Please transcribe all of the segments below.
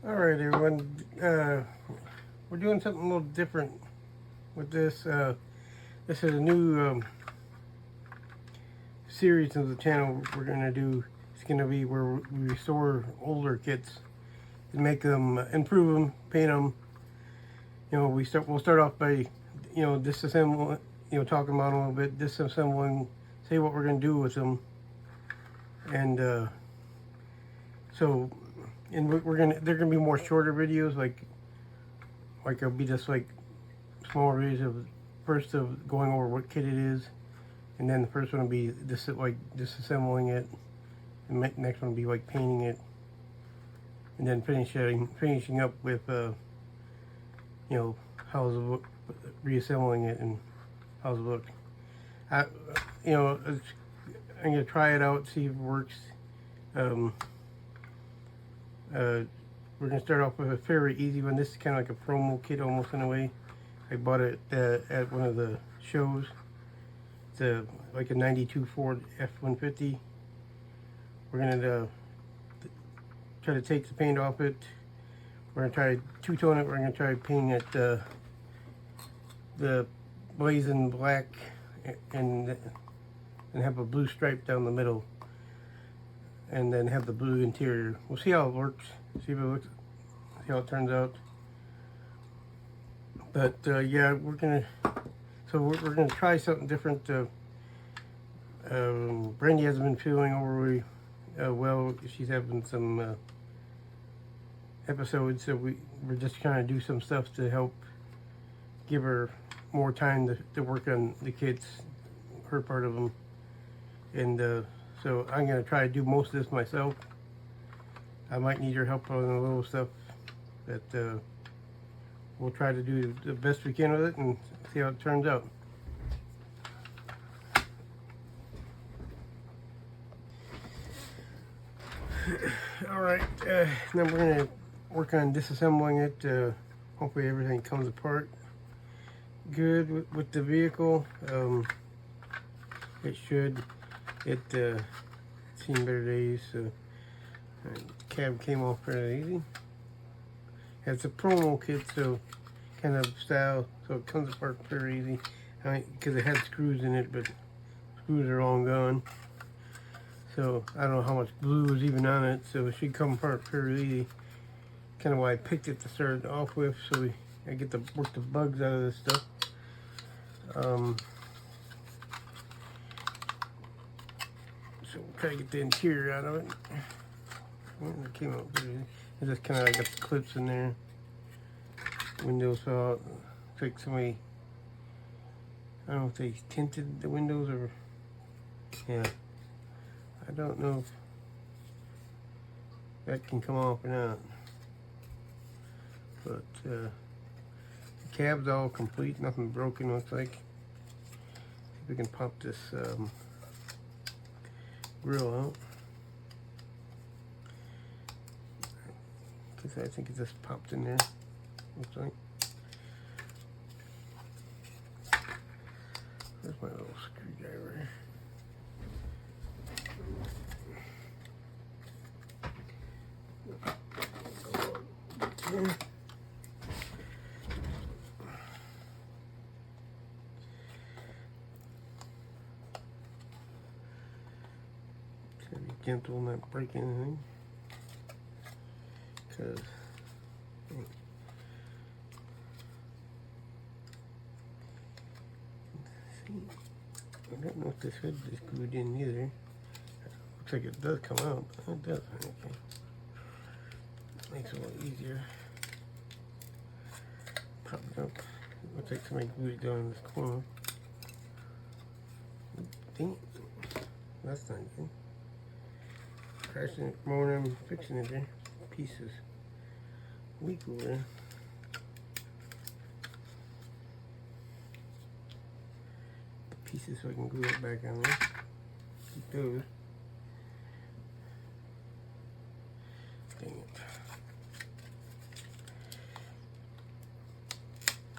Alright everyone, we're doing something a little different with this. This is a new series of the channel we're going to do. It's going to be where we restore older kits and make them, improve them, paint them. You know, we'll start off by, disassembling, talking about them a little bit, disassembling, say what we're going to do with them. And so, and they're gonna be more shorter videos, like it'll be just like small videos of first of going over what kit it is, and then the first one will be disassembling it, and the next one will be like painting it, and then finishing up with how's it look, reassembling it, and how's it look. I'm gonna try it out, see if it works. We're going to start off with a very easy one. This is kind of like a promo kit almost in a way. I bought it at one of the shows. It's like a 92 Ford F150. We're going to try to take the paint off it. We're going to try to two-tone it. We're going to try painting it the blazing black and have a blue stripe down the middle. And then have the blue interior. We'll see how it works. See how it turns out. But yeah, we're gonna try something different. Brandy hasn't been feeling overly well. She's having some episodes, so we're just trying to do some stuff to help give her more time to work on the kids, her part of them, and. So I'm going to try to do most of this myself. I might need your help on a little stuff, but we'll try to do the best we can with it and see how it turns out. Alright, then we're going to work on disassembling it. Hopefully everything comes apart good with the vehicle. It should. It's seen better days, so the cab came off fairly easy. It's a promo kit, so kind of style, so it comes apart very easy. Because it had screws in it, but screws are all gone. So I don't know how much glue is even on it, so it should come apart fairly easy. Kind of why I picked it to start off with, so I get to work the bugs out of this stuff. So we'll try to get the interior out of it. It came out pretty easy. It just kind of got the clips in there. Windows fell out. It's like somebody, I don't know if they tinted the windows or, yeah. I don't know if that can come off or not. But the cab's all complete, nothing broken looks like. See if we can pop this grill out. Because I think it just popped in there. Looks like. There's my little screwdriver. Yeah. Be gentle, not break anything, because I don't know if this hood is glued in either. Looks like it does come out. It does. Okay, makes it a little easier. Pop it up. Looks like somebody glued it down in this corner. Dang it. That's not good. Crashing it more than I'm fixing it there. Pieces weak over there. The pieces so I can glue it back on there. Keep those. Dang it.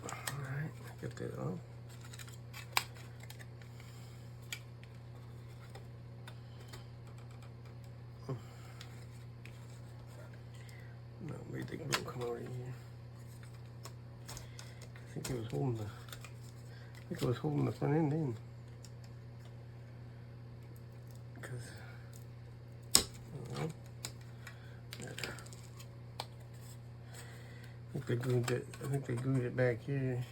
Alright, get that off. What do you think will come out of here? I think it was holding the front end in. I think they glued it back here.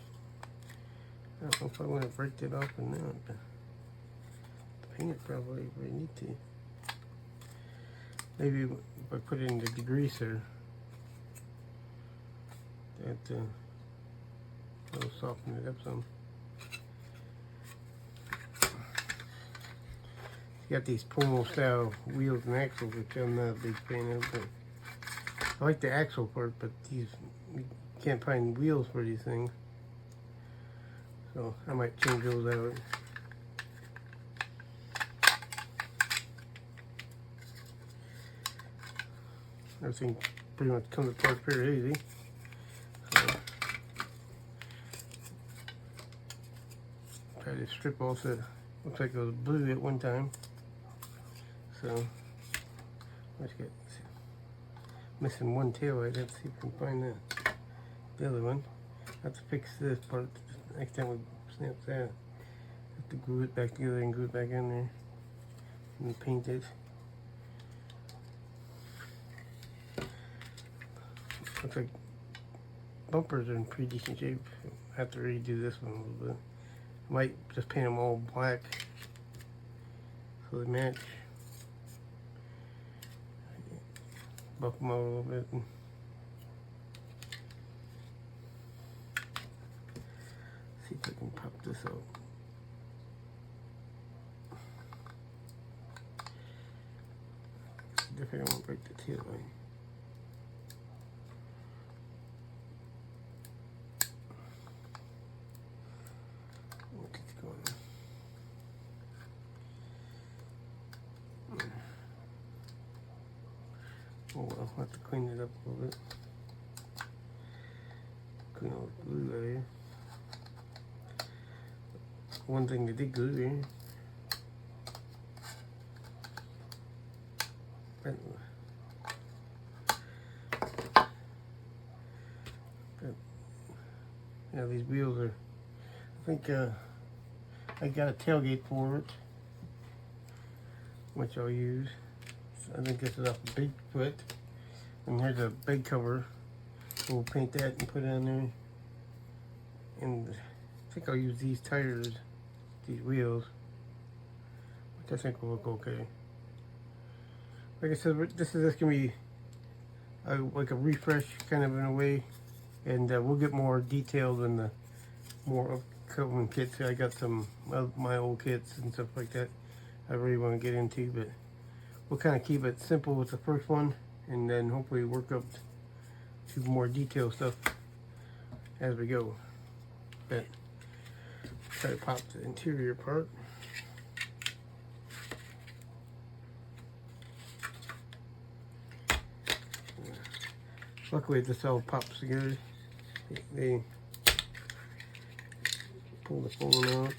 I don't know if I want to break it off or not. Paint it probably if I need to. Maybe if I put it in the degreaser, that'll soften it up some. You got these Pomo style wheels and axles, which I'm not a big fan of, but I like the axle part, but you can't find wheels for these things. So I might change those out. Everything pretty much comes apart pretty easy. So try to strip off the, looks like it was blue at one time. So let's get missing one tail light. Let's see if we can find the other one. I have to fix this part. Next time we snap that, have to glue it back together and glue it back in there and paint it. Looks like bumpers are in pretty decent shape. I have to redo this one a little bit. I might just paint them all black so they match. Buff them out a little bit. See if I can pop this out. Definitely don't want to break the tail light. Oh well, I'll have to clean it up a little bit. Clean all the glue out of here. One thing they did glue here. Yeah, these wheels are, I think I got a tailgate for it, which I'll use. I think this is off the Bigfoot, and here's a big cover. We'll paint that and put it on there. And I think I'll use these tires, these wheels, which I think will look okay. Like I said, this is just gonna be like a refresh kind of in a way, and we'll get more detailed in the more upcoming kits. I got some of my old kits and stuff like that I really want to get into, but we'll kind of keep it simple with the first one, and then hopefully work up to more detailed stuff as we go. But try to pop the interior part. Luckily this all pops together. They pull the phone out.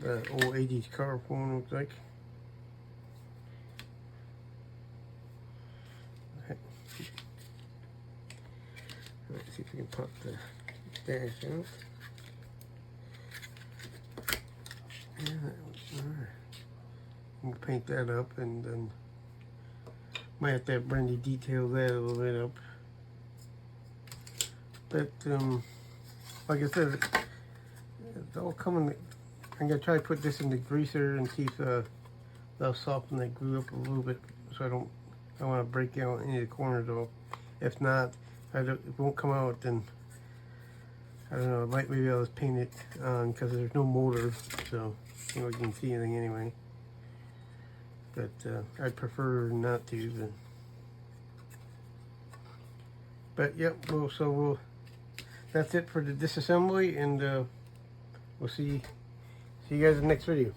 The old 80s car phone looks like. Let's see if we can pop the dash out. Yeah, alright. We'll paint that up, and then might have to have Brandy detail that a little bit up. But like I said, it's all coming. I'm gonna try to put this in the greaser and see if that'll soften that glue up a little bit, so I don't want to break out any of the corners off. If not, it won't come out. Then I don't know. Maybe I'll just paint it on because there's no motor, so you know you can see anything anyway. But I'd prefer not to. But yep. We'll. That's it for the disassembly, and we'll see you guys in the next video.